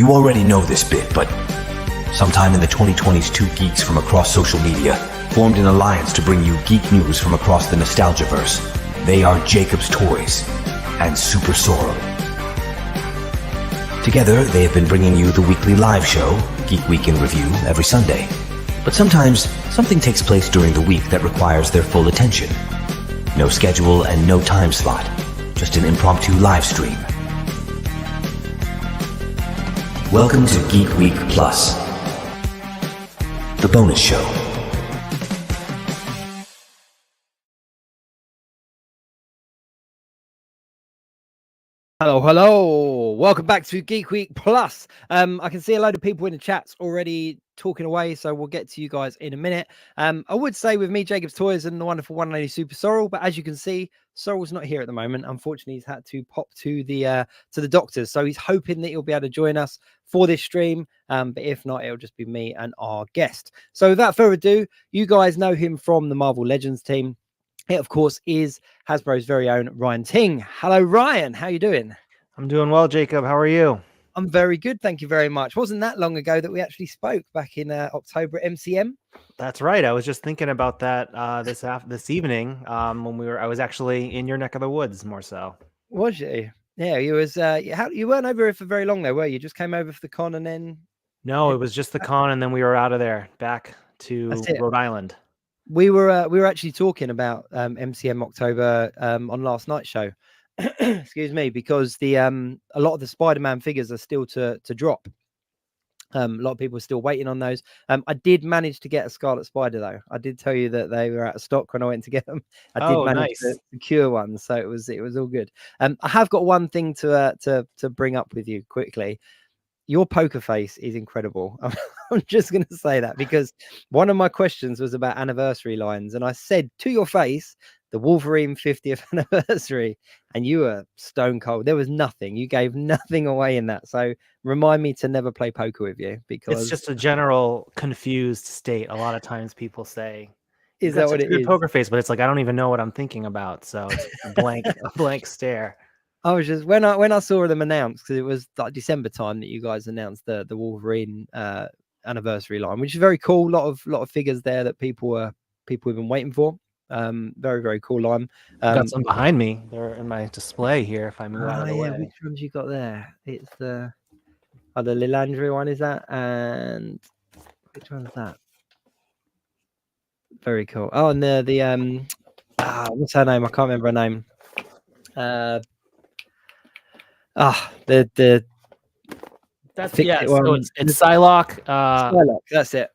You already know this bit, but sometime in the 2020s, two geeks from across social media formed an alliance to bring you geek news from across the Nostalgiaverse. They are Jacob's Toys and SuperSorrell. Together, they have been bringing you the weekly live show, Geek Week in Review, every Sunday. But sometimes, something takes place during the week that requires their full attention. No schedule and no time slot, just an impromptu live stream. Welcome to Geek Week Plus, the bonus show. Hello. Welcome back to Geek Week Plus. I can see a load of people in the chats already talking away, so we'll get to you guys in a minute. I would say with me, Jacob's Toys and the wonderful one lady SuperSorrell, but as you can see, Sorrell's not here at the moment. Unfortunately, he's had to pop to the doctors, so he's hoping that he'll be able to join us for this stream. But if not, it'll just be me and our guest. So without further ado, you guys know him from the Marvel Legends team. It, of course, is Hasbro's very own Ryan Ting. Hello, Ryan. How you doing? I'm doing well, Jacob. How are you? I'm very good. Thank you very much. Wasn't that long ago that we actually spoke back in October at MCM? That's right. I was just thinking about that this evening when I was actually in your neck of the woods more so. Was you? Yeah, you was. You weren't over here for very long though, were you? Just came over for the con and then. No, it was just the con, and then we were out of there back to Rhode Island. We were actually talking about MCM October on last night's show. Excuse me, because the a lot of the Spider-Man figures are still to drop. A lot of people are still waiting on those. I did manage to get a Scarlet Spider though. I did tell you that they were out of stock when I went to get them. I did manage to secure one, so it was all good. I have got one thing to bring up with you quickly. Your poker face is incredible. I'm just going to say that because one of my questions was about anniversary lines, and I said to your face, the Wolverine 50th anniversary, and you were stone cold. There was nothing. You gave nothing away in that. So remind me to never play poker with you, because it's just a general confused state. A lot of times people say, "Is that what it is?" Poker face, but it's like I don't even know what I'm thinking about. So it's a blank stare. I was just when I saw them announced, because it was like December time that you guys announced the Wolverine anniversary line, which is very cool. A lot of figures there that people have been waiting for. Very, very cool line. Got some behind me. They're in my display here. If I move out of the way. Which ones you got there? It's the Lilandry one, is that? And which one is that? Very cool. Oh, and the what's her name? I can't remember her name. That's so it's Psylocke. Psylocke, that's it.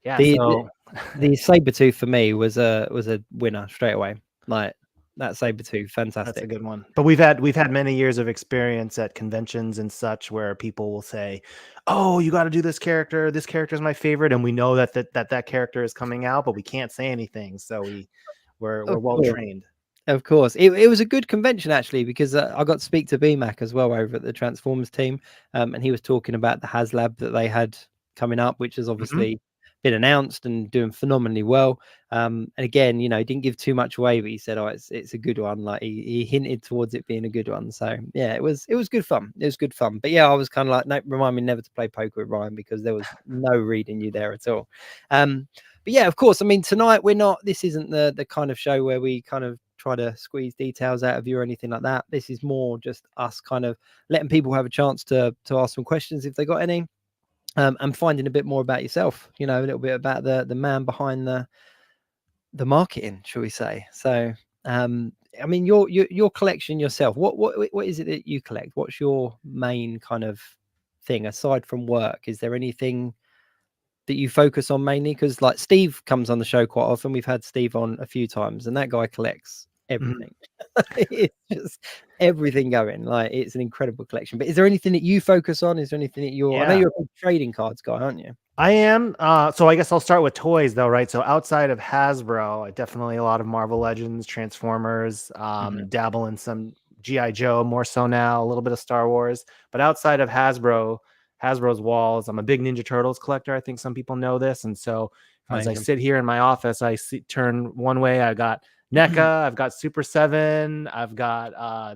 Yeah. The Sabretooth for me was a winner straight away. Like that Sabretooth, fantastic. That's a good one. But we've had many years of experience at conventions and such where people will say, "Oh, you got to do this character. This character is my favorite," and we know that character is coming out, but we can't say anything. So we're well trained. Of course, it was a good convention actually, because I got to speak to BMAC as well over at the Transformers team, and he was talking about the HasLab that they had coming up, which has obviously been announced and doing phenomenally well. And again, he didn't give too much away, but he said, "Oh, it's a good one." Like he hinted towards it being a good one. So yeah, it was good fun. It was good fun. But yeah, I was kind of like, no, remind me never to play poker with Ryan, because there was no reading you there at all. But yeah, of course. I mean, tonight this isn't the kind of show where we kind of try to squeeze details out of you or anything like that. This is more just us kind of letting people have a chance to ask some questions if they got any, and finding a bit more about yourself, a little bit about the man behind the marketing, shall we say. So I mean, your collection yourself, what is it that you collect? What's your main kind of thing aside from work? Is there anything that you focus on mainly? Because like Steve comes on the show quite often. We've had Steve on a few times, and that guy collects everything. It's just everything going. Like, it's an incredible collection. But is there anything that you focus on? Is there anything that I know you're a big trading cards guy, aren't you? I am. So I guess I'll start with toys though, right? So outside of Hasbro, I definitely a lot of Marvel Legends, Transformers, dabble in some G.I. Joe more so now, a little bit of Star Wars. But outside of Hasbro's walls, I'm a big Ninja Turtles collector. I think some people know this. And so as I sit here in my office, turn one way, I got NECA, I've got Super 7, I've got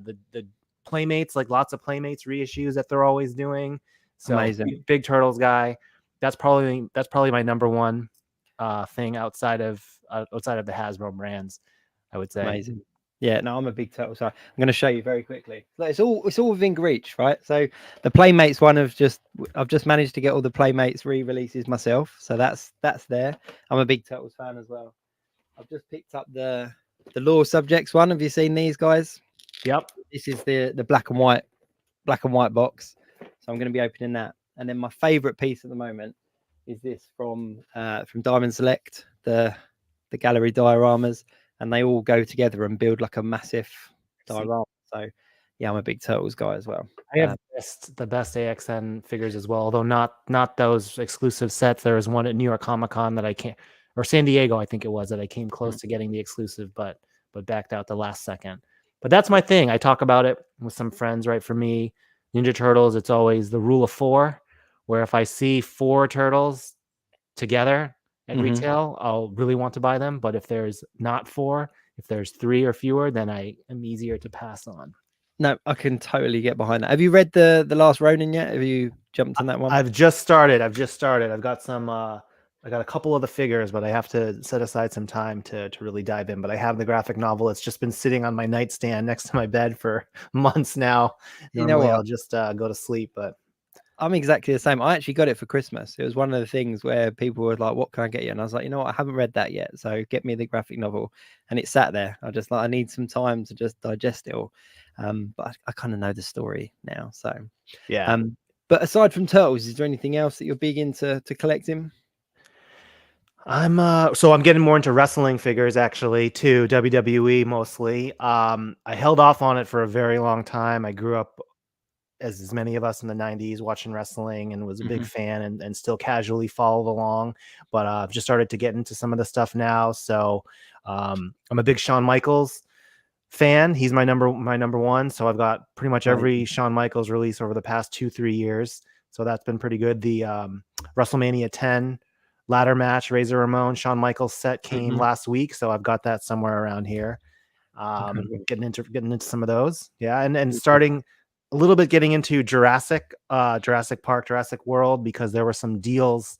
the Playmates, like lots of Playmates reissues that they're always doing. So Amazing. big Turtles guy. That's probably my number one thing outside of the Hasbro brands, I would say. Amazing. Yeah, no, I'm a big Turtle. So I'm going to show you very quickly. It's all within reach, right? So the Playmates one I've just managed to get all the Playmates re-releases myself. So that's there. I'm a big Turtles fan as well. I've just picked up the Law Subjects one. Have you seen these guys? Yep. This is the black and white box. So I'm going to be opening that. And then my favorite piece at the moment is this from Diamond Select, the gallery dioramas, and they all go together and build like a massive diorama. So yeah, I'm a big Turtles guy as well. I have the best AXN figures as well, although not those exclusive sets. There was one at New York Comic Con that I can't, or San Diego, I think it was, that I came close to getting the exclusive, but backed out the last second. But that's my thing. I talk about it with some friends, right? For me, Ninja Turtles, it's always the rule of 4, where if I see 4 turtles together at retail, I'll really want to buy them. But if there's not 4, if there's 3 or fewer, then I am easier to pass on. No, I can totally get behind that. Have you read the Last Ronin yet? Have you jumped on that one? I've just started. I've got some I got a couple of the figures, but I have to set aside some time to really dive in. But I have the graphic novel. It's just been sitting on my nightstand next to my bed for months now. Normally I'll just go to sleep, but I'm exactly the same. I actually got it for Christmas. It was one of the things where people were like, "What can I get you?" And I was like, "You know what? I haven't read that yet, so get me the graphic novel." And it sat there. I need some time to just digest it all. But I kind of know the story now. So yeah. But aside from Turtles, is there anything else that you're big into collecting? I'm getting more into wrestling figures actually too, WWE mostly. I held off on it for a very long time. I grew up as many of us in the 90s watching wrestling and was a big fan and still casually followed along, but I've just started to get into some of the stuff now. So I'm a big Shawn Michaels fan. He's my number one. So I've got pretty much every Shawn Michaels release over the past 2-3 years. So that's been pretty good. The WrestleMania 10 ladder match, Razor Ramon, Shawn Michaels set came last week. So I've got that somewhere around here. Getting into some of those. Yeah. And starting a little bit getting into Jurassic Park, Jurassic World, because there were some deals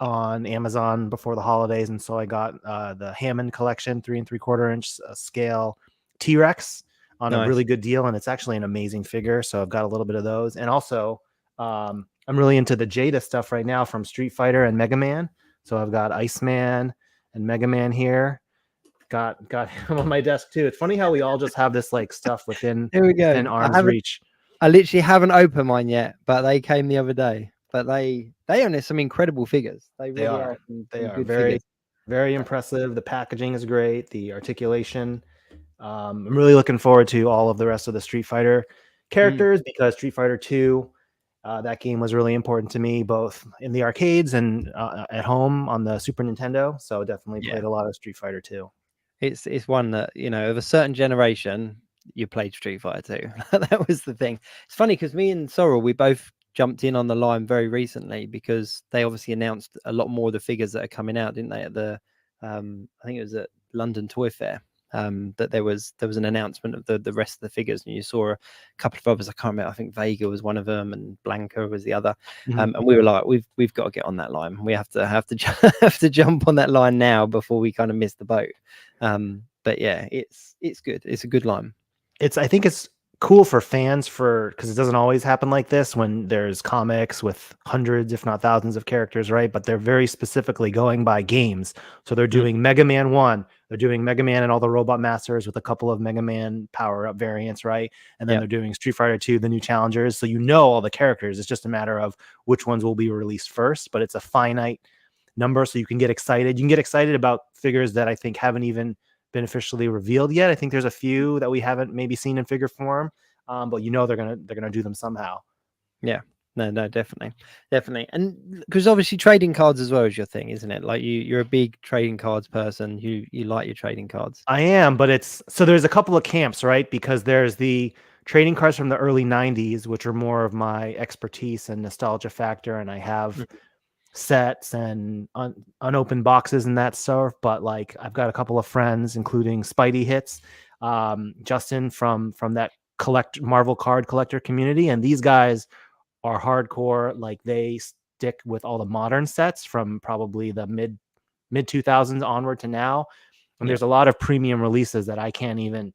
on Amazon before the holidays. And so I got the Hammond collection, 3 3/4 inch scale T-Rex on a really good deal. And it's actually an amazing figure. So I've got a little bit of those. And also I'm really into the Jada stuff right now from Street Fighter and Mega Man. So I've got Iceman and Mega Man here. Got him on my desk too. It's funny how we all just have this like stuff within arm's reach. I literally haven't opened mine yet, but they came the other day. But they own some incredible figures. They are very impressive. The packaging is great. The articulation. I'm really looking forward to all of the rest of the Street Fighter characters because Street Fighter 2, that game was really important to me, both in the arcades and at home on the Super Nintendo. So definitely played a lot of Street Fighter 2. It's one that, of a certain generation, you played Street Fighter 2. That was the thing. It's funny because me and Sorrell, we both jumped in on the line very recently because they obviously announced a lot more of the figures that are coming out, didn't they? At the I think it was at London Toy Fair. That there was an announcement of the rest of the figures, and you saw a couple of others. I can't remember. I think Vega was one of them, and Blanca was the other. And we were like, we've got to get on that line. We have to jump on that line now before we kind of miss the boat. But yeah, it's good. It's a good line. I think it's cool for fans because it doesn't always happen like this when there's comics with hundreds, if not thousands of characters, right? But they're very specifically going by games. So they're doing Mega Man 1, they're doing Mega Man and all the Robot Masters with a couple of Mega Man power-up variants, right? And then they're doing Street Fighter 2, the new challengers. So all the characters. It's just a matter of which ones will be released first, but it's a finite number, so you can get excited. You can get excited about figures that I think haven't even been officially revealed yet. I think there's a few that we haven't maybe seen in figure form, but they're gonna do them somehow. Yeah, no, definitely, and because obviously trading cards as well is your thing, isn't it? Like you're a big trading cards person. You like your trading cards. I am, but there's a couple of camps, right? Because there's the trading cards from the early 90s, which are more of my expertise and nostalgia factor, and I have sets and unopened boxes and that stuff. But like I've got a couple of friends, including Spidey Hits, Justin from that Marvel card collector community, and these guys are hardcore. Like they stick with all the modern sets from probably the mid 2000s onward to now. And there's a lot of premium releases that I can't even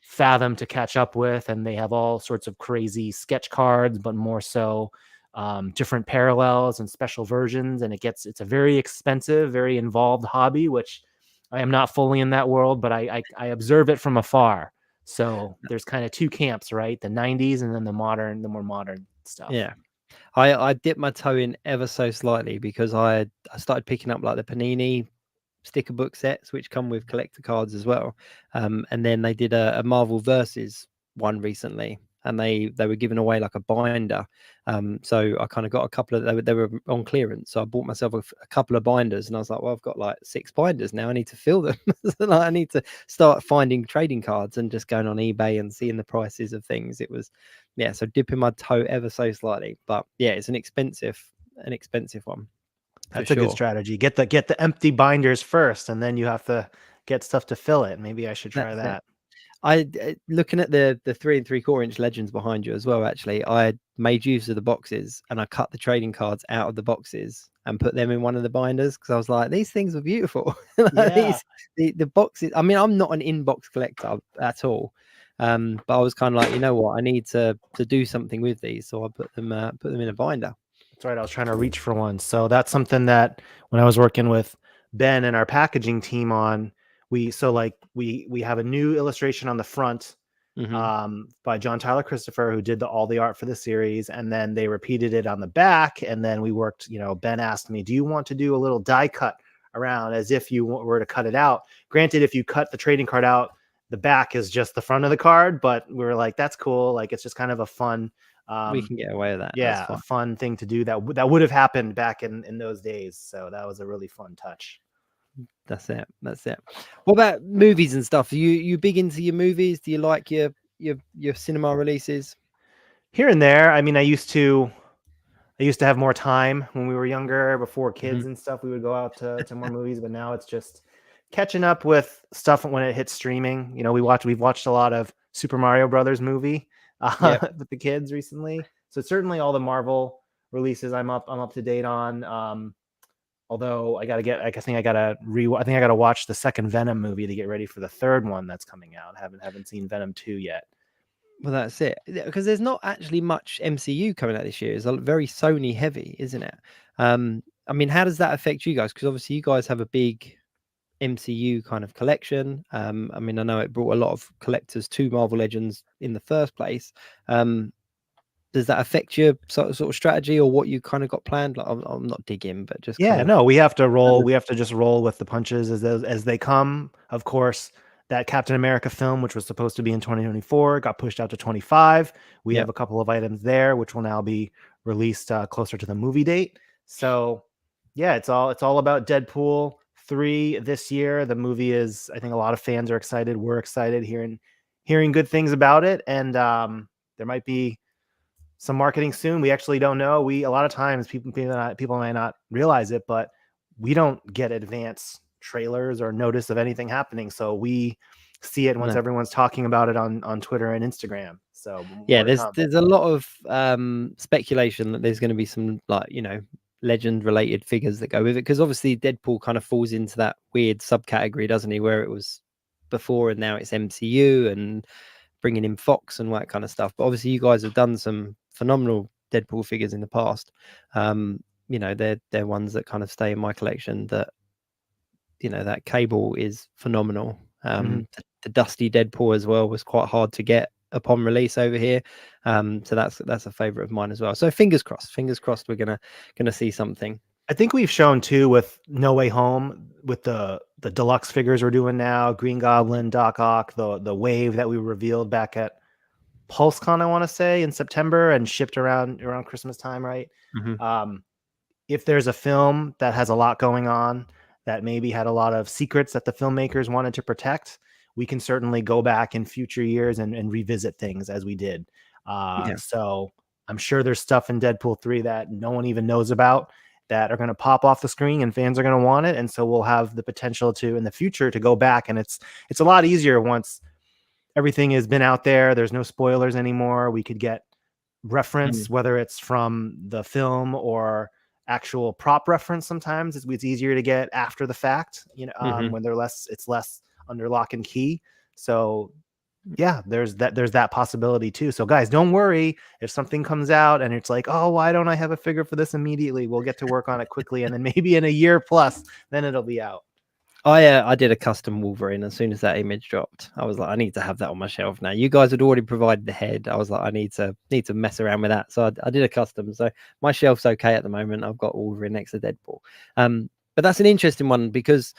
fathom to catch up with. And they have all sorts of crazy sketch cards, but more so different parallels and special versions. And it's a very expensive, very involved hobby, which I am not fully in that world, but I observe it from afar. So there's kind of two camps, right? The 90s and then the more modern stuff. Yeah. I dipped my toe in ever so slightly because I started picking up like the Panini sticker book sets, which come with collector cards as well. And then they did a Marvel Versus one recently, and they were giving away like a binder. So I kind of got a couple of, they were on clearance. So I bought myself a couple of binders, and I was like, well, I've got like 6 binders now. I need to fill them. So like, I need to start finding trading cards and just going on eBay and seeing the prices of things. It was, so dipping my toe ever so slightly, but yeah, it's an expensive one. That's a good strategy. Get the empty binders first, and then you have to get stuff to fill it. Maybe I should try that. Looking at the 3 3/4 inch Legends behind you as well, actually, I made use of the boxes and I cut the trading cards out of the boxes and put them in one of the binders because I was like, these things are beautiful. The boxes, I mean, I'm not an inbox collector at all, but I was kind of like, you know what, I need to do something with these, so I put them in a binder. That's right. I was trying to reach for one. So that's something that when I was working with Ben and our packaging team on, we have a new illustration on the front by John Tyler Christopher, who did all the art for the series. And then they repeated it on the back. And then we worked, Ben asked me, do you want to do a little die cut around as if you were to cut it out? Granted, if you cut the trading card out, the back is just the front of the card, but we were like, that's cool. Like, it's just kind of a fun, we can get away with that. Yeah, a fun thing to do that would have happened back in those days. So that was a really fun touch. That's it. What about movies and stuff? Are you big into your movies? Do you like your cinema releases? Here and there. I mean, I used to have more time when we were younger, before kids and stuff. We would go out to more movies, but now it's just catching up with stuff when it hits streaming. We've watched a lot of Super Mario Brothers movie with the kids recently. So certainly all the Marvel releases I'm up to date on. Although I think I gotta watch the second Venom movie to get ready for the third one that's coming out. Haven't seen Venom 2 yet. Well, that's it, because there's not actually much MCU coming out this year. It's very Sony heavy, isn't it? I mean, how does that affect you guys? Because obviously you guys have a big MCU kind of collection. I mean, I know it brought a lot of collectors to Marvel Legends in the first place. Does that affect your sort of strategy or what you kind of got planned? Like, I'm not digging, but just no, we have to roll. We have to just roll with the punches as they come. Of course, that Captain America film, which was supposed to be in 2024, got pushed out to 25. We have a couple of items there, which will now be released closer to the movie date. So, yeah, it's all about Deadpool 3 this year. The movie is, I think, a lot of fans are excited. We're excited hearing good things about it, and there might be some marketing soon. We actually don't know. A lot of times people might not realize it, but we don't get advance trailers or notice of anything happening. So we see it once everyone's talking about it on Twitter and Instagram. So there's a lot of speculation that there's going to be some legend related figures that go with it, because obviously Deadpool kind of falls into that weird subcategory, doesn't he, where it was before and now it's MCU and bringing in Fox and that kind of stuff. But obviously you guys have done some phenomenal Deadpool figures in the past. They're ones that kind of stay in my collection. That that Cable is phenomenal. The Dusty Deadpool as well was quite hard to get upon release over here. So that's a favorite of mine as well. So fingers crossed we're gonna see something. I think we've shown too with No Way Home, with the deluxe figures we're doing now, Green Goblin, Doc Ock, the wave that we revealed back at PulseCon, I want to say, in September and shipped around Christmas time, right? If there's a film that has a lot going on, that maybe had a lot of secrets that the filmmakers wanted to protect, we can certainly go back in future years and revisit things as we did. So I'm sure there's stuff in Deadpool 3 that no one even knows about that are going to pop off the screen and fans are going to want it. And so we'll have the potential to, in the future, to go back. And it's a lot easier once everything has been out there. There's no spoilers anymore. We could get reference, whether it's from the film or actual prop reference. Sometimes it's easier to get after the fact, when it's less under lock and key. So yeah, there's that possibility too. So guys, don't worry if something comes out and it's like, oh, why don't I have a figure for this immediately? We'll get to work on it quickly, and then maybe in a year plus, then it'll be out. I did a custom Wolverine as soon as that image dropped. I was like, I need to have that on my shelf now. You guys had already provided the head. I was like, I need to mess around with that. So I did a custom. So my shelf's okay at the moment. I've got Wolverine next to Deadpool. But that's an interesting one because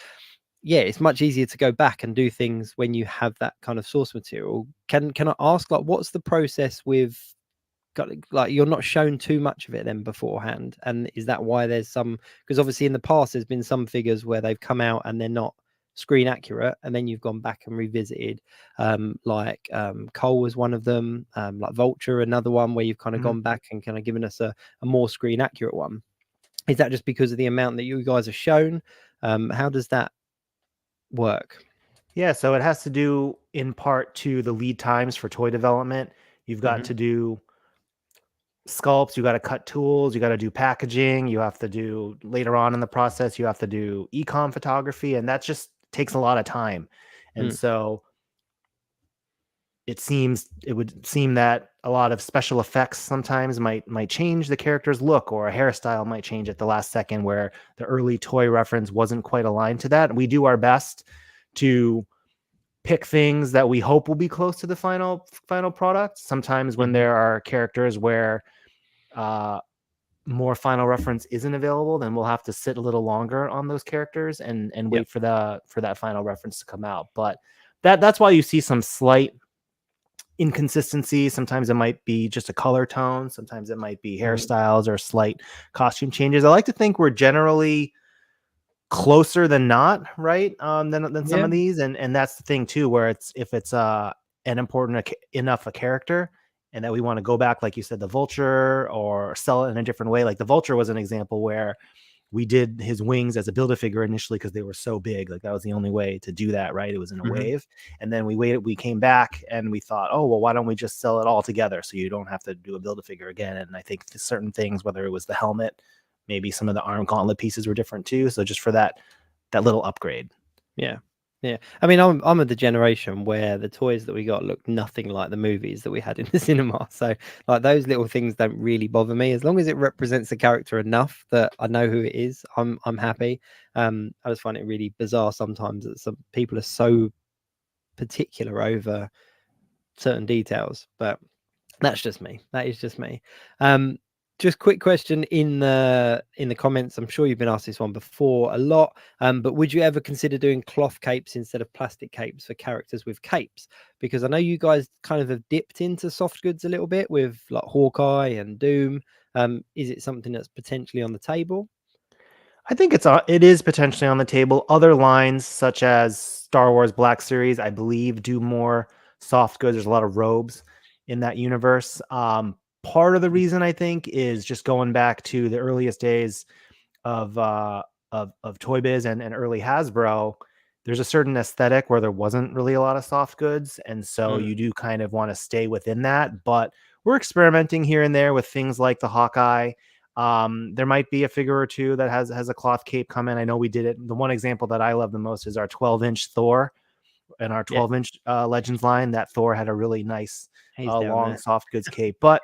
yeah, it's much easier to go back and do things when you have that kind of source material. Can I ask, like, what's the process with, like, you're not shown too much of it then beforehand, and is that why there's some, because obviously in the past there's been some figures where they've come out and they're not screen accurate, and then you've gone back and revisited, Cole was one of them, like Vulture, another one where you've kind of gone back and kind of given us a more screen accurate one. Is that just because of the amount that you guys are shown? How does that work? Yeah, so it has to do in part to the lead times for toy development. You've got to do sculpts, you got to cut tools, you got to do packaging, you have to do later on in the process, you have to do ecom photography, and that just takes a lot of time. And so it would seem that a lot of special effects sometimes might change the character's look, or a hairstyle might change at the last second where the early toy reference wasn't quite aligned to that. We do our best to pick things that we hope will be close to the final product. Sometimes when there are characters where more final reference isn't available, then we'll have to sit a little longer on those characters and wait for that final reference to come out. But that's why you see some slight inconsistency. Sometimes it might be just a color tone, sometimes it might be hairstyles or slight costume changes. I like to think we're generally closer than not, right? Than some of these, and that's the thing too, where if it's an important enough a character and that we want to go back, like you said, the Vulture, or sell it in a different way. Like the Vulture was an example where we did his wings as a Build-A-Figure initially because they were so big. Like that was the only way to do that, right? It was in a wave. And then we came back and we thought, oh, well, why don't we just sell it all together so you don't have to do a Build-A-Figure again? And I think certain things, whether it was the helmet, maybe some of the arm gauntlet pieces were different too. So just for that little upgrade. Yeah. I mean, I'm of the generation where the toys that we got looked nothing like the movies that we had in the cinema. So like those little things don't really bother me as long as it represents the character enough that I know who it is. I'm happy. I just find it really bizarre sometimes that some people are so particular over certain details, but that's just me. That is just me. Just quick question in the comments. I'm sure you've been asked this one before a lot, but would you ever consider doing cloth capes instead of plastic capes for characters with capes? Because I know you guys kind of have dipped into soft goods a little bit with like Hawkeye and Doom. Is it something that's potentially on the table? I think it is potentially on the table. Other lines such as Star Wars Black Series, I believe, do more soft goods. There's a lot of robes in that universe. Part of the reason I think is just going back to the earliest days of Toy Biz and early Hasbro. There's a certain aesthetic where there wasn't really a lot of soft goods, and so you do kind of want to stay within that. But we're experimenting here and there with things like the Hawkeye. There might be a figure or two that has a cloth cape come in. I know we did it. The one example that I love the most is our 12-inch Thor and our 12-inch Legends line. That Thor had a really nice long soft goods cape, but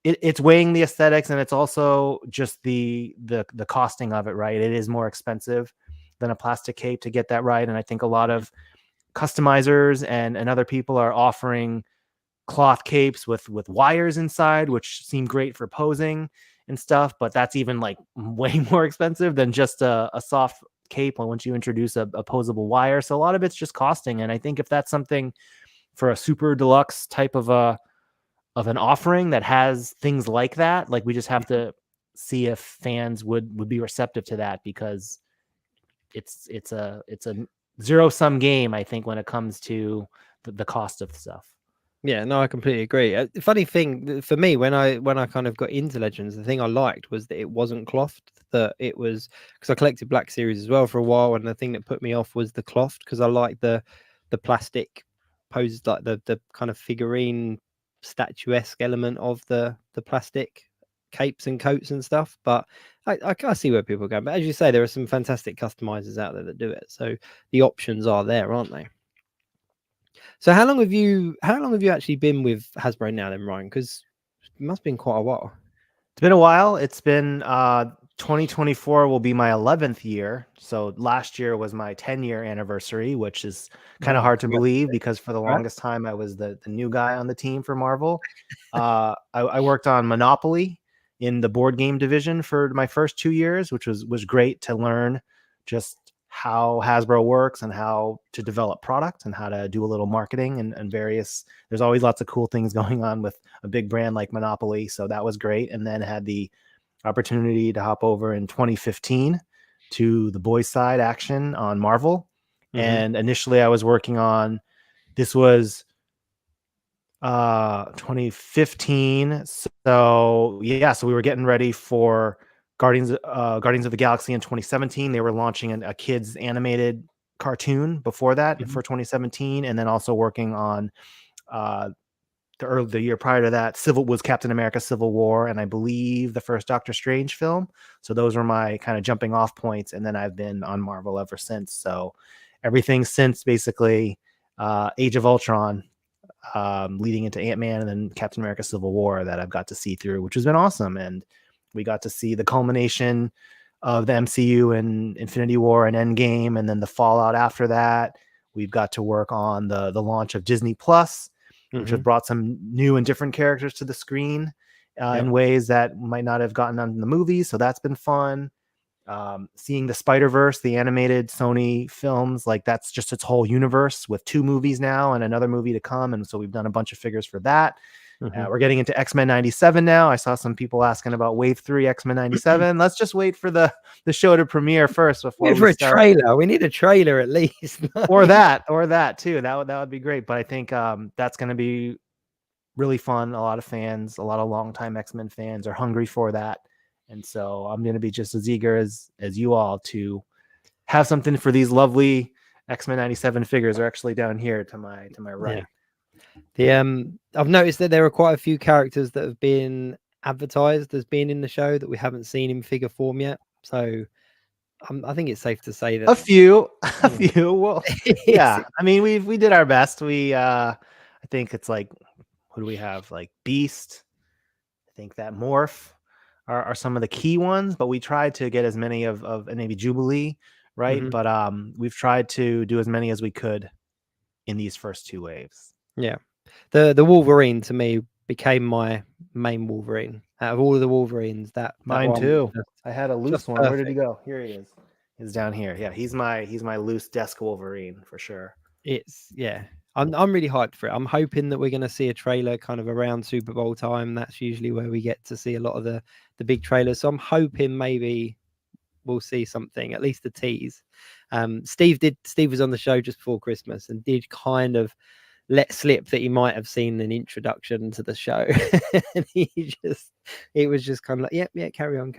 it's weighing the aesthetics, and it's also just the costing of it, right? It is more expensive than a plastic cape to get that right. And I think a lot of customizers and other people are offering cloth capes with wires inside, which seem great for posing and stuff, but that's even like way more expensive than just a soft cape once you introduce a posable wire. So a lot of it's just costing. And I think if that's something for a super deluxe type of an offering that has things like that, like we just have to see if fans would be receptive to that, because it's a zero-sum game, I think, when it comes to the cost of stuff. Yeah, no, I completely agree. Funny thing for me, when I kind of got into Legends, the thing I liked was that it wasn't clothed. That it was, because I collected Black Series as well for a while, and the thing that put me off was the cloth, because I like the plastic poses like the kind of figurine statuesque element of the plastic capes and coats and stuff. But I see where people go. But as you say, there are some fantastic customizers out there that do it. So the options are there, aren't they? So how long have you actually been with Hasbro now then, Ryan? Because it must have been quite a while. It's been a while. It's been 2024 will be my 11th year. So last year was my 10-year anniversary, which is kind of hard to believe because for the longest time I was the new guy on the team for Marvel. I worked on Monopoly in the board game division for my first 2 years, which was great to learn just how Hasbro works and how to develop product and how to do a little marketing and various, there's always lots of cool things going on with a big brand like Monopoly. So that was great. And then had the opportunity to hop over in 2015 to the boys side action on Marvel. And initially I was working on, this was 2015. So yeah, so we were getting ready for Guardians of the Galaxy in 2017. They were launching a kids animated cartoon before that for 2017, and then also working on the year prior to that, was Captain America Civil War, and I believe the first Doctor Strange film. So those were my kind of jumping off points, and then I've been on Marvel ever since. So everything since basically Age of Ultron, leading into Ant-Man and then Captain America Civil War that I've got to see through, which has been awesome. And we got to see the culmination of the MCU and Infinity War and Endgame, and then the fallout after that. We've got to work on the launch of Disney Plus, which have brought some new and different characters to the screen in ways that might not have gotten on in the movies. So that's been fun. Seeing the Spider-Verse, the animated Sony films, like that's just its whole universe with 2 movies now and another movie to come. And so we've done a bunch of figures for that. We're getting into X-Men 97 now. I saw some people asking about Wave 3 X-Men 97. Let's just wait for the show to premiere first before we start. Trailer. We need a trailer at least. or that too. That would be great. But I think that's going to be really fun. A lot of fans, a lot of longtime X-Men fans are hungry for that. And so I'm going to be just as eager as you all to have something for these lovely X-Men 97 figures. Are actually down here to my right. I've noticed that there are quite a few characters that have been advertised as being in the show that we haven't seen in figure form yet. So I think it's safe to say that a few. Well, yeah. I mean, we did our best. I think it's like, who do we have? Like Beast. I think that Morph are some of the key ones, but we tried to get as many of maybe Jubilee, right? But we've tried to do as many as we could in these first 2 waves. Yeah. The Wolverine to me became my main Wolverine. Out of all of the Wolverines, mine too. I had a loose one. Perfect. Where did he go? Here he is. He's down here. Yeah, he's my loose desk Wolverine for sure. I'm really hyped for it. I'm hoping that we're going to see a trailer kind of around Super Bowl time. That's usually where we get to see a lot of the big trailers. So I'm hoping maybe we'll see something, at least a tease. Steve was on the show just before Christmas and did kind of let slip that he might have seen an introduction to the show. And it was just kind of like, yeah, carry on.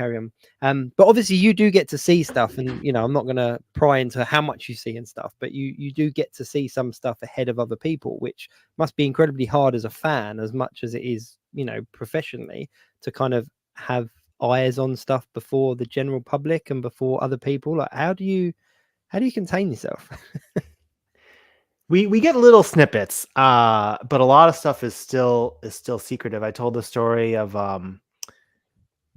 But obviously you do get to see stuff, and I'm not going to pry into how much you see and stuff, but you do get to see some stuff ahead of other people, which must be incredibly hard as a fan, as much as it is, professionally, to kind of have eyes on stuff before the general public and before other people. Like, how do you contain yourself? We get little snippets, but a lot of stuff is still secretive. I told the story of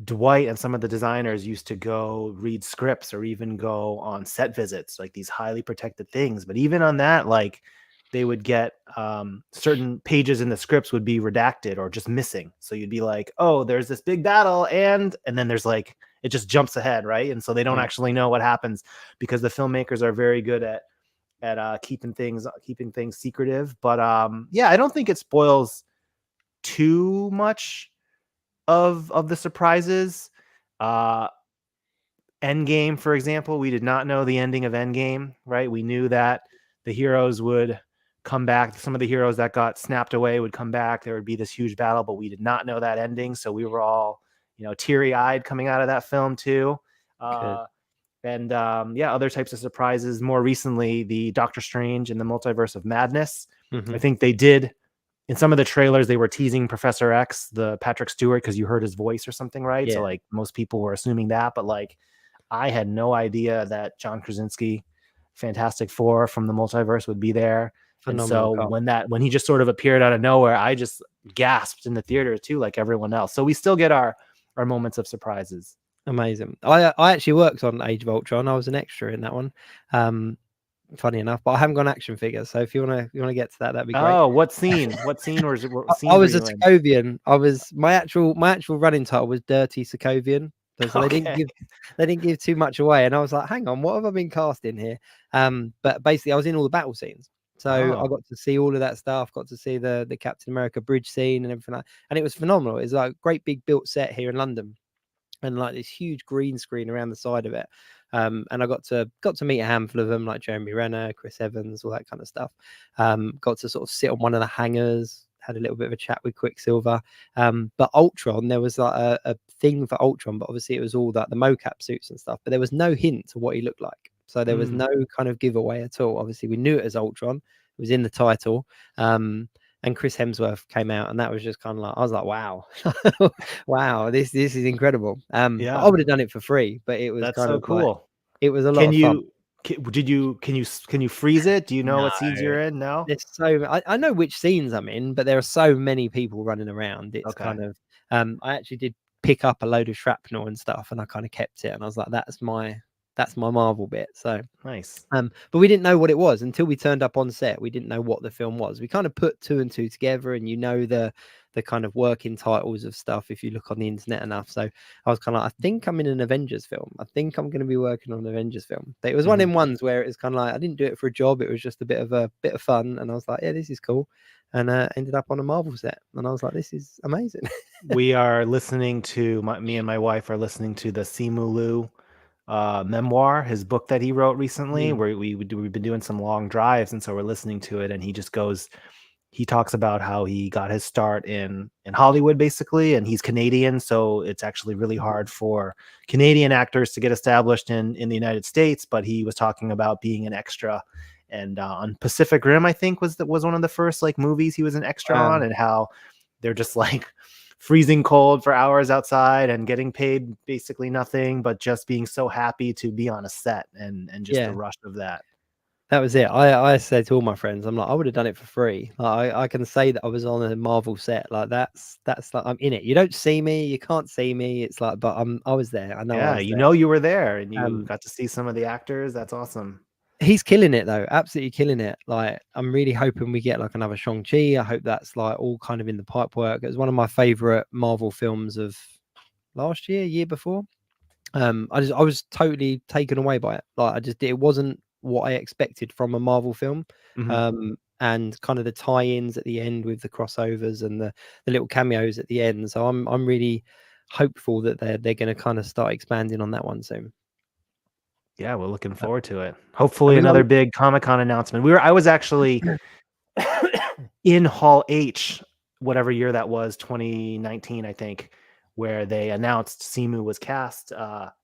Dwight and some of the designers used to go read scripts or even go on set visits, like these highly protected things. But even on that, like they would get certain pages in the scripts would be redacted or just missing. So you'd be like, oh, there's this big battle, and then there's like, it just jumps ahead, right? And so they don't actually know what happens because the filmmakers are very good at keeping things secretive. But I don't think it spoils too much of the surprises. Endgame, for example, we did not know the ending of Endgame, right? We knew that the heroes would come back. Some of the heroes that got snapped away would come back. There would be this huge battle, but we did not know that ending. So we were all, teary-eyed coming out of that film too. And yeah, other types of surprises. More recently, the Doctor Strange in the Multiverse of Madness. I think they did in some of the trailers, they were teasing Professor X, the Patrick Stewart, because you heard his voice or something, right? Yeah. So like most people were assuming that, but like I had no idea that John Krasinski, Fantastic Four from the multiverse, would be there. Phenomenal. And so when he just sort of appeared out of nowhere, I just gasped in the theater too, like everyone else. So we still get our moments of surprises. Amazing. I actually worked on Age of Ultron. I was an extra in that one. Funny enough, but I haven't got an action figure. So if you wanna get to that, that'd be great. Oh, what scene? What scene was it? I was a Sokovian. I was my actual running title was Dirty Sokovian. So they didn't give too much away, and I was like, hang on, what have I been cast in here? But basically, I was in all the battle scenes, so I got to see all of that stuff. Got to see the Captain America bridge scene and everything, and it was phenomenal. It was like a great big built set here in London, and like this huge green screen around the side of it. And I got to meet a handful of them, like Jeremy Renner, Chris Evans, all that kind of stuff. Got to sort of sit on one of the hangars, had a little bit of a chat with Quicksilver. But Ultron, there was like a thing for Ultron, but obviously it was all that the mocap suits and stuff, but there was no hint to what he looked like. So there was no kind of giveaway at all. Obviously we knew it as Ultron. It was in the title. And Chris Hemsworth came out, and that was just kind of like, I was like, wow, wow, this is incredible. Yeah, I would have done it for free, but it was that's kind so of cool. like, it was a lot of fun. Can you freeze it? Do you know what scenes you're in? No, there's I know which scenes I'm in, but there are so many people running around. It's okay. kind of I actually did pick up a load of shrapnel and stuff, and I kind of kept it, and I was like, that's my Marvel bit. So Nice. but we didn't know what it was until we turned up on set. We didn't know what the film was. We kind of put two and two together, and the kind of working titles of stuff if you look on the internet enough. So I was kind of like, I think I'm in an Avengers film. I think I'm going to be working on an Avengers film. But it was one in ones where it was kind of like I didn't do it for a job. It was just a bit of fun, and I was like, yeah, this is cool. And ended up on a Marvel set, and I was like, this is amazing. We are listening to me and my wife are listening to the Simu Liu memoir, his book that he wrote recently, where we've been doing some long drives, and so we're listening to it, and he talks about how he got his start in Hollywood basically, and he's Canadian, so it's actually really hard for Canadian actors to get established in the United States. But he was talking about being an extra, and on Pacific Rim, I think was one of the first like movies he was an extra on, and how they're just like freezing cold for hours outside and getting paid basically nothing, but just being so happy to be on a set and just the rush of that. That was it. I said to all my friends, I'm like, I would have done it for free. Like I can say that I was on a Marvel set. Like that's like I'm in it. You don't see me, you can't see me. It's like, but I was there. I know. Yeah, you were there, and you got to see some of the actors. That's awesome. He's killing it though, absolutely killing it. Like I'm really hoping we get like another Shang-Chi. I hope that's like all kind of in the pipe work. It was one of my favorite Marvel films of last year before. I was totally taken away by it. Like it wasn't what I expected from a Marvel film. And kind of the tie-ins at the end with the crossovers and the little cameos at the end. So I'm really hopeful that they're going to kind of start expanding on that one soon. Yeah, we're looking forward to it. Hopefully another big Comic-Con announcement. I was actually in Hall H, whatever year that was, 2019, I think, where they announced Simu was cast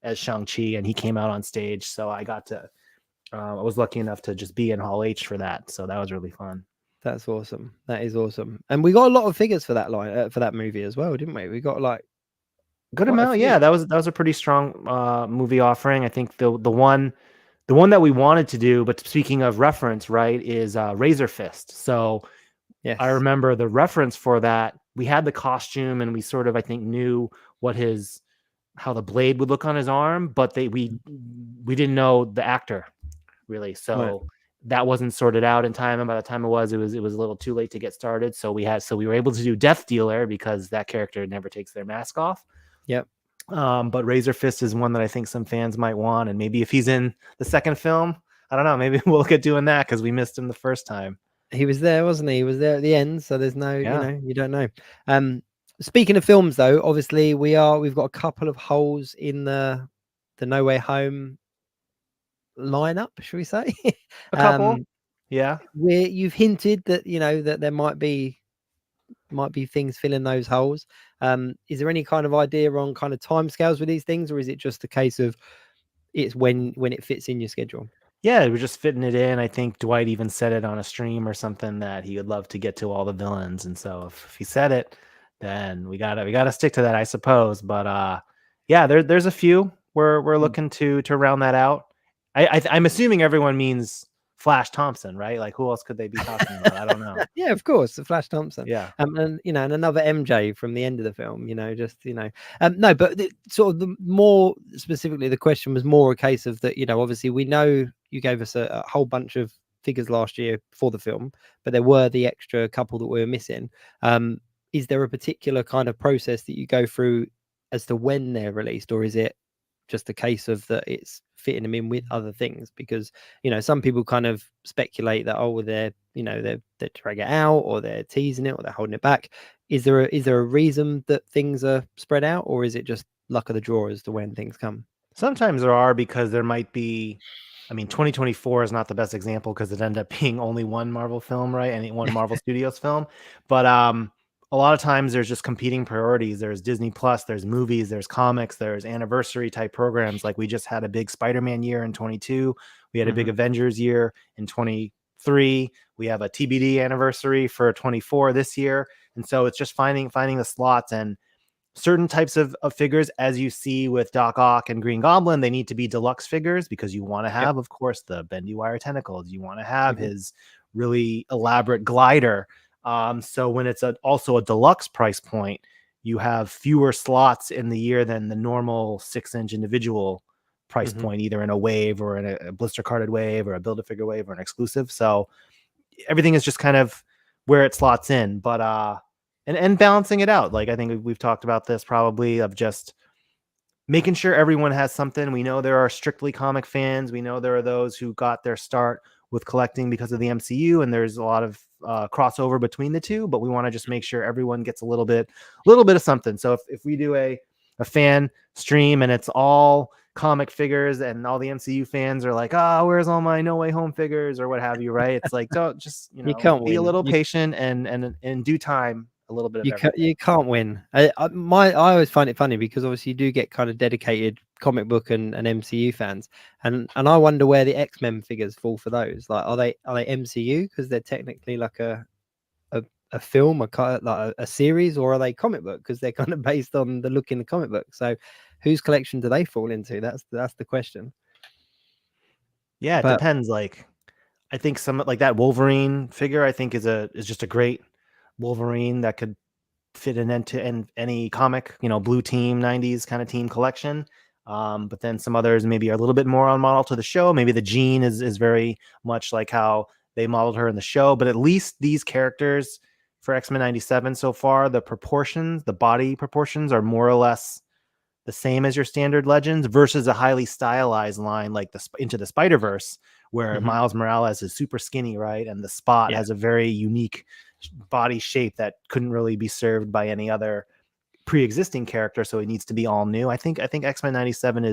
as Shang-Chi, and he came out on stage. So I got to, I was lucky enough to just be in Hall H for that. So that was really fun. That's awesome. That is awesome. And we got a lot of figures for that line for that movie as well, didn't we? We got like good amount. Yeah, that was a pretty strong movie offering. I think the one that we wanted to do, but speaking of reference, right, is Razor Fist. So yes. I remember the reference for that. We had the costume, and we sort of, I think, knew how the blade would look on his arm, but we didn't know the actor really. So that wasn't sorted out in time, and by the time it was a little too late to get started. So we were able to do Death Dealer because that character never takes their mask off. Yep. But Razor Fist is one that I think some fans might want, and maybe if he's in the second film, I don't know, maybe we'll look at doing that because we missed him the first time. He was there, wasn't he? He was there at the end, so there's no, you don't know. Speaking of films, though, obviously we've got a couple of holes in the No Way Home lineup, should we say? A couple, yeah. Where you've hinted that that there might be things filling those holes. Is there any kind of idea on kind of timescales with these things, or is it just a case of it's when it fits in your schedule. Yeah, we're just fitting it in. I think Dwight even said it on a stream or something that he would love to get to all the villains, and so if he said it, then we gotta stick to that, I suppose. But yeah, there's a few we're looking to round that out. I'm assuming everyone means Flash Thompson, right? Like who else could they be talking about? I don't know. Yeah, of course, the Flash Thompson. Yeah. And and another MJ from the end of the film. Just no, but sort of the more specifically, the question was more a case of that. Obviously, we know you gave us a whole bunch of figures last year for the film, but there were the extra couple that we were missing. Is there a particular kind of process that you go through as to when they're released, or is it just a case of that it's fitting them in with other things? Because some people kind of speculate that they're they're dragging it out, or they're teasing it, or they're holding it back. Is there a reason that things are spread out, or is it just luck of the draw as to when things come? Sometimes there are, because there might be. I mean, 2024 is not the best example because it ended up being only one Marvel film, right? And one Marvel Studios film. But a lot of times there's just competing priorities. There's Disney Plus, there's movies, there's comics, there's anniversary type programs. Like we just had a big Spider-Man year in 22. We had a big Avengers year in 23. We have a TBD anniversary for 24 this year. And so it's just finding the slots, and certain types of figures, as you see with Doc Ock and Green Goblin, they need to be deluxe figures because you want to have, of course, the bendy wire tentacles. You want to have his really elaborate glider. So when it's also a deluxe price point, you have fewer slots in the year than the normal 6-inch individual price point, either in a wave or in a blister carded wave or a Build-A-Figure wave or an exclusive. So everything is just kind of where it slots in. But and balancing it out. Like I think we've talked about this probably, of just making sure everyone has something. We know there are strictly comic fans. We know there are those who got their start with collecting because of the MCU, and there's a lot of crossover between the two, but we want to just make sure everyone gets a little bit of something. So if we do a fan stream and it's all comic figures and all the MCU fans are like, where's all my No Way Home figures or what have you, right? It's like, don't just, You can't be a win. little patient, and in due time, a little bit of everything. You can't win. I always find it funny because obviously you do get kind of dedicated comic book and MCU fans, and I wonder where the X-Men figures fall for those. Like, are they MCU because they're technically like a film, like a series, or are they comic book because they're kind of based on the look in the comic book? So whose collection do they fall into? That's the question. Yeah, it depends. Like, I think some like that Wolverine figure, I think is just a great Wolverine that could fit into any comic, blue team 90s kind of team collection. But then some others maybe are a little bit more on model to the show. Maybe the Jean is very much like how they modeled her in the show. But at least these characters for X-Men 97 so far, the body proportions are more or less the same as your standard Legends, versus a highly stylized line like Into the Spider-Verse, where Miles Morales is super skinny, right? And the Spot has a very unique body shape that couldn't really be served by any other pre-existing character, so it needs to be all new. I think X-Men 97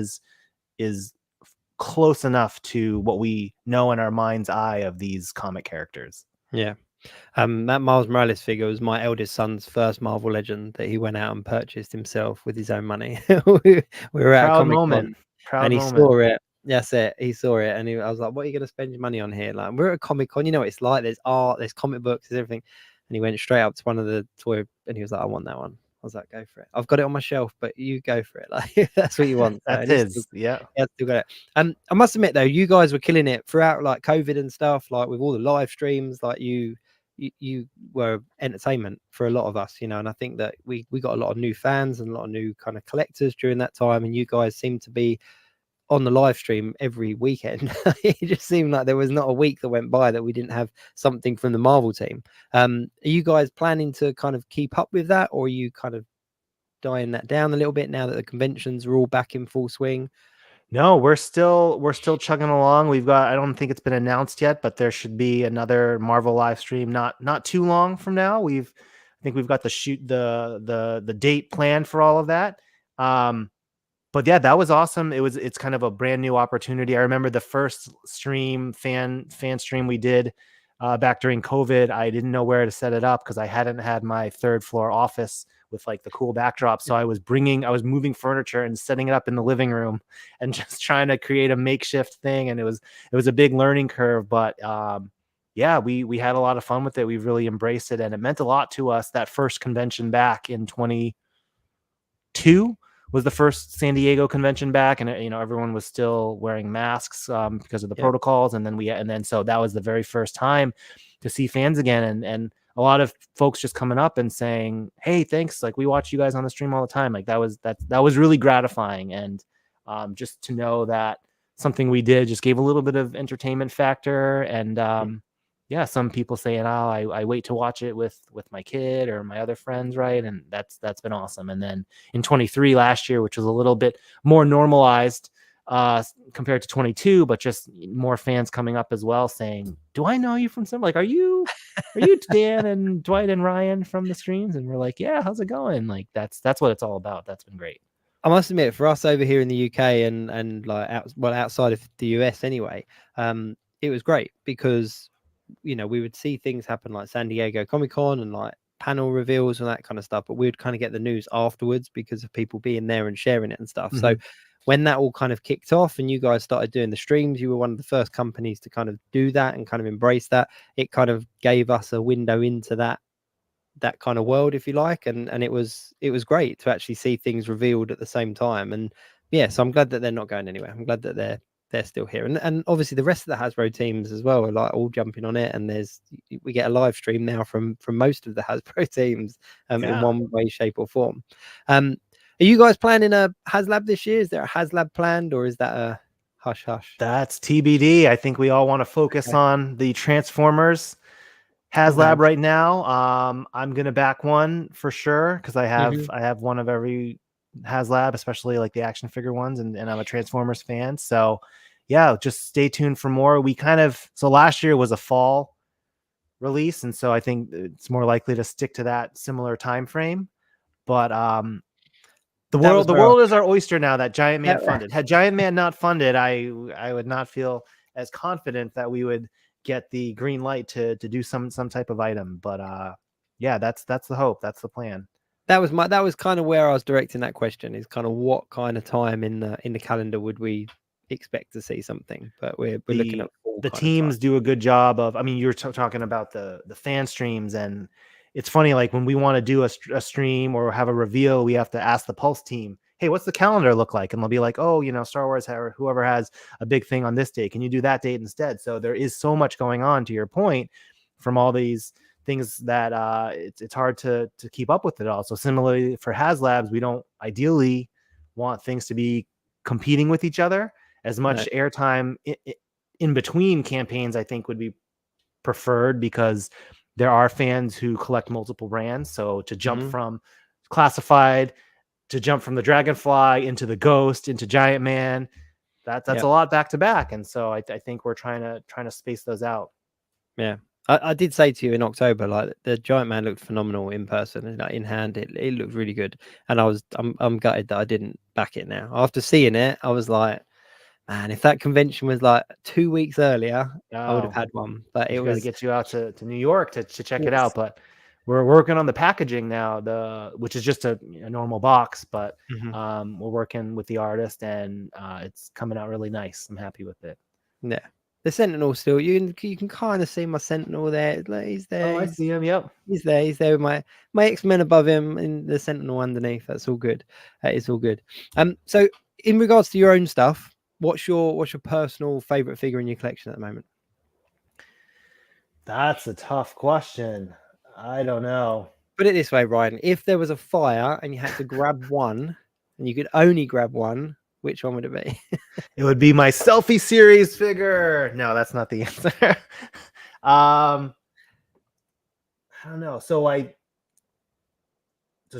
is close enough to what we know in our mind's eye of these comic characters. Yeah. That Miles Morales figure was my eldest son's first Marvel Legend that he went out and purchased himself with his own money. we were at Proud a Comic-Con, Proud and he moment. saw it. That's it. He saw it, and I was like, "What are you going to spend your money on here?" Like, we're at a Comic-Con. You know what it's like. There's art, there's comic books, there's everything. And he went straight up to one of the toy, and he was like, "I want that one." I was like, "Go for it. I've got it on my shelf, but you go for it. Like, that's what you want." That's his. Yeah. Still got it. I must admit though, you guys were killing it throughout, like COVID and stuff, like with all the live streams. Like you were entertainment for a lot of us, and I think that we got a lot of new fans and a lot of new kind of collectors during that time, and you guys seem to be on the live stream every weekend. It just seemed like there was not a week that went by that we didn't have something from the Marvel team. Are you guys planning to kind of keep up with that, or are you kind of dying that down a little bit now that the conventions are all back in full swing? No, we're still chugging along. I don't think it's been announced yet, but there should be another Marvel live stream not too long from now. I think we've got the date planned for all of that. But yeah, that was awesome. It's kind of a brand new opportunity. I remember the first fan stream we did back during COVID. I didn't know where to set it up because I hadn't had my third floor office with like the cool backdrop. So I was moving furniture and setting it up in the living room and just trying to create a makeshift thing. And it was a big learning curve, but yeah, we had a lot of fun with it. We really embraced it, and it meant a lot to us. That first convention back in 22 was the first San Diego convention back, and everyone was still wearing masks because of the protocols. And then so that was the very first time to see fans again, and a lot of folks just coming up and saying, "Hey, thanks! Like, we watch you guys on the stream all the time." Like, that was really gratifying, and just to know that something we did just gave a little bit of entertainment factor. And yeah, some people saying, "Oh, I wait to watch it with my kid or my other friends," right? And that's been awesome. And then in 23 last year, which was a little bit more normalized compared to 22, but just more fans coming up as well saying, "Do I know you from somewhere? Like, are you Dan and Dwight and Ryan from the streams?" And we're like, "Yeah, how's it going?" Like, that's what it's all about. That's been great. I must admit, for us over here in the UK and like outside of the US anyway, it was great because we would see things happen like San Diego Comic-Con and like panel reveals and that kind of stuff, but we would kind of get the news afterwards because of people being there and sharing it and stuff. Mm-hmm. So when that all kind of kicked off and you guys started doing the streams, you were one of the first companies to kind of do that and kind of embrace that. It kind of gave us a window into that kind of world, if you like, and it was great to actually see things revealed at the same time. And yeah, so I'm glad that they're not going anywhere. I'm glad that they're still here, and obviously the rest of the Hasbro teams as well are like all jumping on it, and we get a live stream now from most of the Hasbro teams in one way, shape or form. Are you guys planning a HasLab this year? Is there a HasLab planned, or is that a hush hush? That's TBD. I think we all want to focus on the Transformers HasLab right now. I'm gonna back one for sure because I have one of every HasLab, especially like the action figure ones, and I'm a Transformers fan. So yeah, just stay tuned for more. So last year was a fall release, and so I think it's more likely to stick to that similar time frame. But the world is our oyster now that Giant Man funded. Had Giant Man not funded, I would not feel as confident that we would get the green light to do some type of item. But yeah, that's the hope. That's the plan. That was kind of where I was directing that question, is kind of what kind of time in the calendar would we expect to see something. But we're looking at the teams do a good job of, I mean, you're talking about the fan streams, and it's funny, like when we want to do a stream or have a reveal, we have to ask the Pulse team, "Hey, what's the calendar look like?" And they'll be like, "Oh, Star Wars, or whoever has a big thing on this date, can you do that date instead?" So there is so much going on, to your point, from all these things that it's hard to keep up with it all. So similarly for HasLabs, we don't ideally want things to be competing with each other as much. Airtime in between campaigns, I think, would be preferred, because there are fans who collect multiple brands. So to jump from Classified, to jump from the Dragonfly into the Ghost into Giant Man, that's a lot back to back. And so I think we're trying to space those out. Yeah. I did say to you in October, like, the Giant Man looked phenomenal in person, and like, in hand it looked really good. And I'm gutted that I didn't back it now. After seeing it, I was like, man, if that convention was like 2 weeks earlier, I would have had one. But it was to get you out to New York to check it out. But we're working on the packaging now, which is just a normal box, but we're working with the artist, and it's coming out really nice. I'm happy with it. Yeah. The Sentinel still, you can kind of see my Sentinel there. Like, he's there. Oh, I see him. Yep. He's there. He's there with my X-Men above him, and the Sentinel underneath. That's all good. It's all good. So in regards to your own stuff, what's your personal favorite figure in your collection at the moment? That's a tough question. I don't know. Put it this way, Ryan. If there was a fire and you had to grab one, and you could only grab one, which one would it be? It would be my Selfie series figure. No, that's not the answer. I don't know. So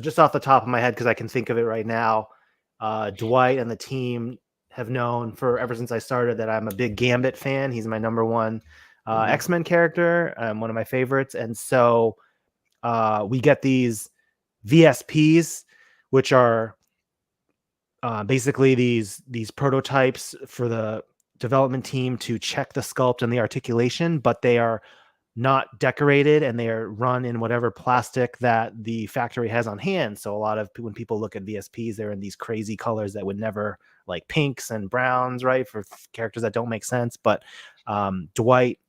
just off the top of my head, because I can think of it right now, Dwight and the team have known ever since I started that I'm a big Gambit fan. He's my number one X-Men character, one of my favorites. And so we get these VSPs, which are basically these prototypes for the development team to check the sculpt and the articulation, but they are not decorated, and they are run in whatever plastic that the factory has on hand. So a lot of when people look at VSPs, they're in these crazy colors that would never, like pinks and browns, right, for characters that don't make sense. But Dwight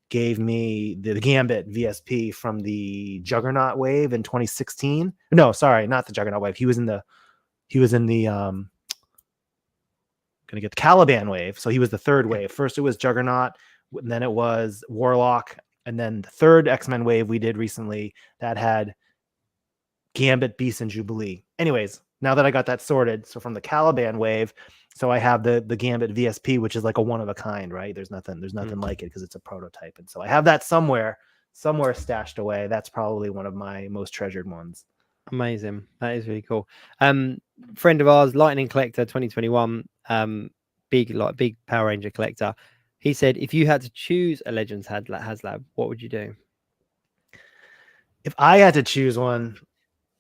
gave me the Gambit VSP from the Juggernaut wave in 2016. No, sorry, not the Juggernaut wave. He was in the gonna get the Caliban wave. So he was the third wave. First it was Juggernaut, and then it was Warlock, and then the third X-Men wave we did recently that had Gambit, Beast, and Jubilee. Anyways, now that I got that sorted, so from the Caliban wave, so I have the Gambit VSP, which is like a one of a kind, right? There's nothing like it because it's a prototype. And so I have that somewhere stashed away. That's probably one of my most treasured ones. Amazing. That is really cool. Friend of ours, Lightning Collector 2021, big Power Ranger collector. He said, if you had to choose a Legends HasLab, what would you do? If I had to choose one,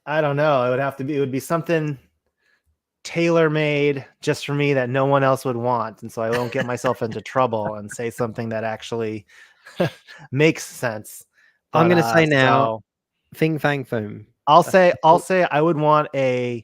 I don't know. It would be something tailor-made just for me that no one else would want, and so I won't get myself into trouble and say something that actually makes sense. But, I'm going to say now, Fing Fang Foom. I'll say I would want a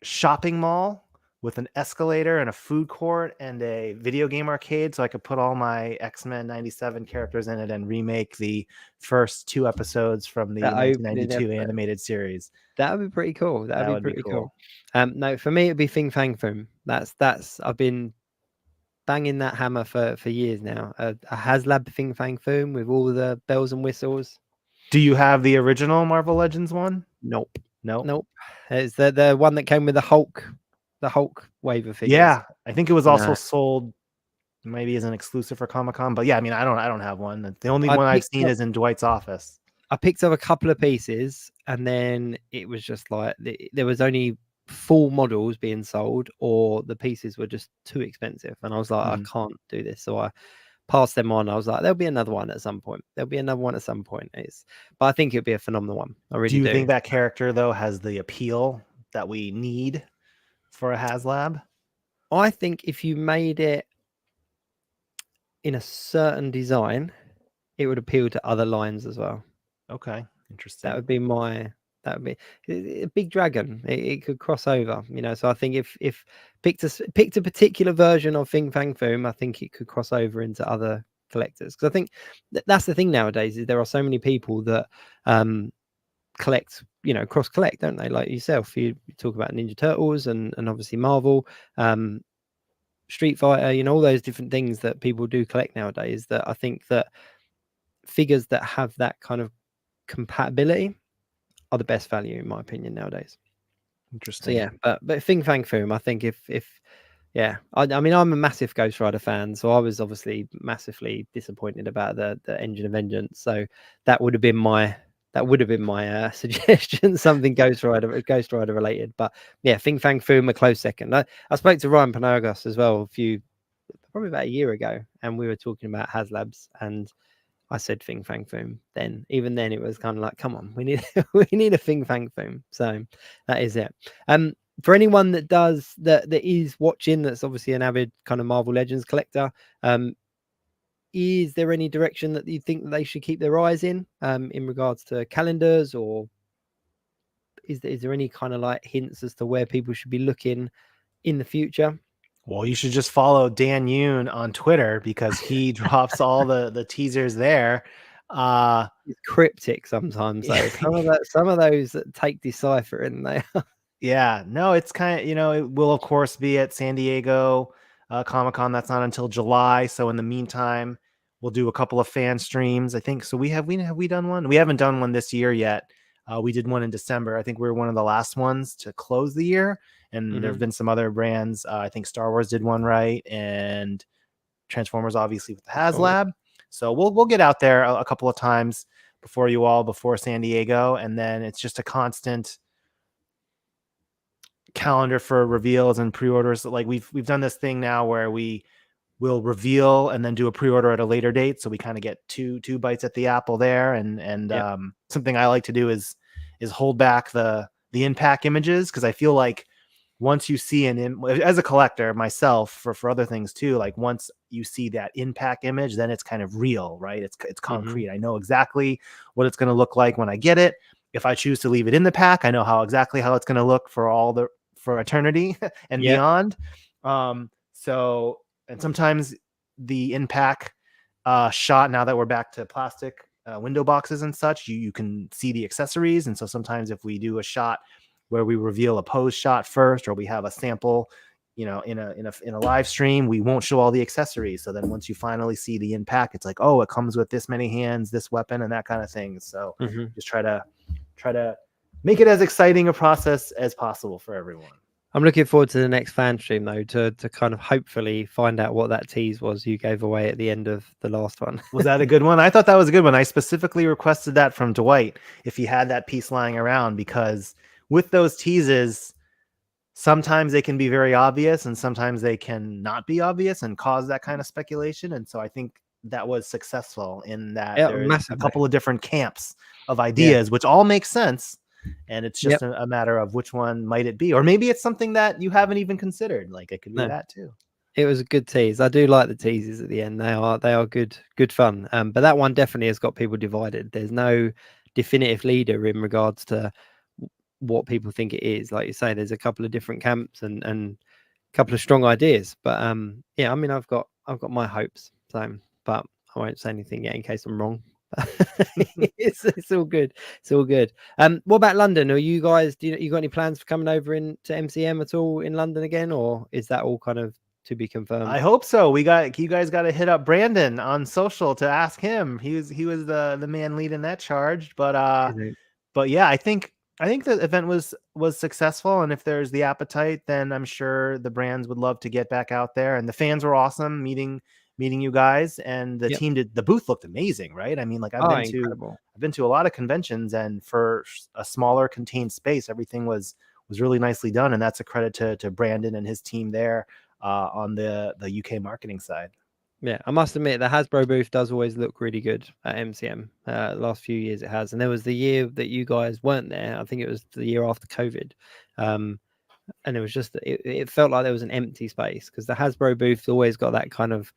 shopping mall with an escalator and a food court and a video game arcade, so I could put all my X-Men 97 characters in it and remake the first 2 episodes from the 1992 animated series. That would be pretty cool. That would be pretty cool. No, for me it'd be Fing Fang Foom. That's I've been banging that hammer for years now. A HasLab Fing Fang Foom with all the bells and whistles. Do you have the original Marvel Legends one? Nope. It's the one that came with the Hulk wave of figures. Yeah, I think it was also sold maybe as an exclusive for Comic-Con, but yeah, I mean, I don't have one. The only one I've seen is in Dwight's office. I picked up a couple of pieces, and then it was just like there was only full models being sold, or the pieces were just too expensive, and I was like, I can't do this. So I passed them on. I was like, there'll be another one at some point. But I think it'd be a phenomenal one. I really do. Do you think that character though has the appeal that we need for a HasLab? I think if you made it in a certain design, it would appeal to other lines as well. Okay, interesting. That would be a big dragon. It could cross over, So I think if picked a particular version of Fing Fang Foom, I think it could cross over into other collectors. Because I think that's the thing nowadays is there are so many people that collect, cross collect, don't they? Like yourself, you talk about Ninja Turtles and obviously Marvel, Street Fighter, all those different things that people do collect nowadays. That I think that figures that have that kind of compatibility are the best value in my opinion nowadays. Interesting. So yeah, but Fing Fang Foom, I think I mean I'm a massive Ghost Rider fan, so I was obviously massively disappointed about the Engine of Vengeance. So that would have been my suggestion, something Ghost Rider related. But yeah, Fing Fang Foom a close second. I spoke to Ryan Panagos as well probably about a year ago, and we were talking about HasLabs, and I said Fing Fang Foom. Even then it was kind of like, come on, we need a Fing Fang Foom. So that is it. For anyone that is watching, that's obviously an avid kind of Marvel Legends collector, is there any direction that you think that they should keep their eyes in regards to calendars, or is there any kind of like hints as to where people should be looking in the future? Well, you should just follow Dan Yoon on Twitter because he drops all the teasers there. It's cryptic sometimes, though. Some of those that take deciphering, they are. Yeah, no, it's kind of, it will of course be at San Diego Comic-Con. That's not until July. So in the meantime, we'll do a couple of fan streams, I think. So have we done one? We haven't done one this year yet. We did one in December. I think we were one of the last ones to close the year. And there have been some other brands. I think Star Wars did one, right? And Transformers, obviously, with the HasLab. So we'll get out there a couple of times before San Diego. And then it's just a constant calendar for reveals and pre-orders. Like we've done this thing now where we will reveal and then do a pre-order at a later date. So we kind of get two bites at the apple there. And something I like to do is hold back the in-pack images, because I feel like once you see as a collector myself, for other things too, like once you see that in-pack image, then it's kind of real, right? It's concrete. I know exactly what it's going to look like when I get it. If I choose to leave it in the pack, I know exactly how it's going to look for eternity and beyond. So, and sometimes the in-pack shot, now that we're back to plastic window boxes and such, you can see the accessories. And so sometimes if we do a shot where we reveal a pose shot first, or we have a sample, in a live stream, we won't show all the accessories. So then once you finally see the in-pack, it's like, oh, it comes with this many hands, this weapon, and that kind of thing. So just try to make it as exciting a process as possible for everyone. I'm looking forward to the next fan stream, though, to kind of hopefully find out what that tease was you gave away at the end of the last one. Was that a good one? I thought that was a good one. I specifically requested that from Dwight if he had that piece lying around, because with those teases, sometimes they can be very obvious and sometimes they can not be obvious and cause that kind of speculation. And so I think that was successful in that there's a couple of different camps of ideas, which all make sense. And it's just a matter of which one might it be, or maybe it's something that you haven't even considered. Like it could be that too. It was a good tease. I do like the teases at the end. They are good fun. But that one definitely has got people divided. There's no definitive leader in regards to what people think it is. Like you say, there's a couple of different camps and a couple of strong ideas. But yeah, I mean, I've got my hopes. So, but I won't say anything yet in case I'm wrong. it's all good. It's all good. What about London? Are you guys? You got any plans for coming over to MCM at all in London again, or is that all kind of to be confirmed? I hope so. You guys got to hit up Brandon on social to ask him. He was the man leading that charge. But yeah, I think the event was successful, and if there's the appetite, then I'm sure the brands would love to get back out there, and the fans were awesome meeting you guys, and the team the booth looked amazing, right? I mean, like I've been to a lot of conventions, and for a smaller contained space, everything was really nicely done, and that's a credit to Brandon and his team there on the UK marketing side. Yeah, I must admit the Hasbro booth does always look really good at MCM. The last few years it has, and there was the year that you guys weren't there. I think it was the year after COVID. And it was just it felt like there was an empty space, because the Hasbro booth always got that kind of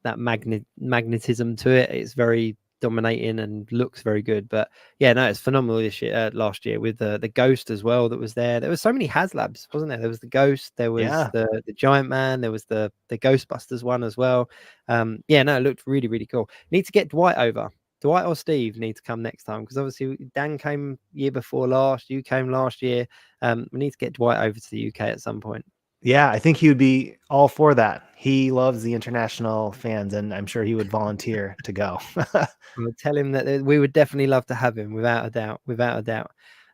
that magnetism to it. It's very dominating and looks very good. But yeah, no, it's phenomenal this year. Last year with the Ghost as well that was there. There was so many HasLabs, wasn't there? There was the Ghost, there was the Giant Man, there was the Ghostbusters one as well. Yeah, no, it looked really, really cool. Need to get Dwight over. Dwight or Steve need to come next time, because obviously Dan came year before last, you came last year. We need to get Dwight over to the UK at some point. Yeah, I think he would be all for that. He loves the international fans, and I'm sure he would volunteer to go. We'll tell him that we would definitely love to have him, without a doubt.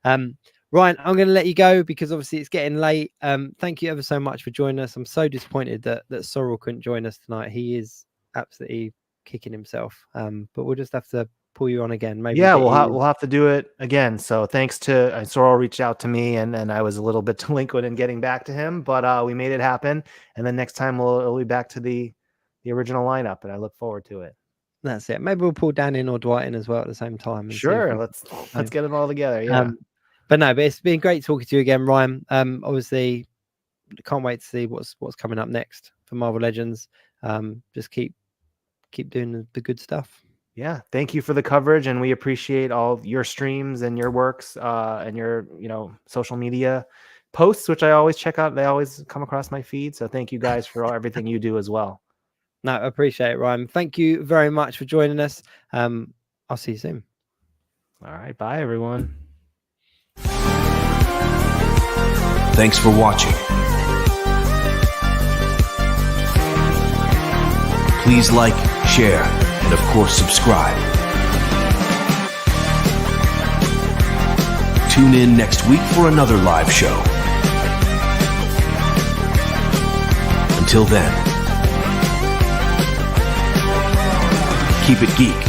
Ryan, I'm going to let you go because obviously it's getting late. Thank you ever so much for joining us. I'm so disappointed that Sorrell couldn't join us tonight. He is absolutely kicking himself. But we'll just have to pull you on again. Maybe. Yeah, we'll have to do it again. So thanks to Sorrell reached out to me, and I was a little bit delinquent in getting back to him, but we made it happen. And then next time we'll be back to the original lineup, and I look forward to it. That's it. Maybe we'll pull Dan in or Dwight in as well at the same time. Sure, let's get them all together. Yeah. But it's been great talking to you again, Ryan. Obviously, can't wait to see what's coming up next for Marvel Legends. Just keep doing the good stuff. Yeah, thank you for the coverage, and we appreciate all your streams and your works and your social media posts, which I always check out. They always come across my feed. So thank you guys for everything you do as well. No, I appreciate it, Ryan. Thank you very much for joining us. I'll see you soon. All right, bye everyone. Thanks for watching. Please like, share, and of course subscribe. Tune in next week for another live show. Until then, keep it geek.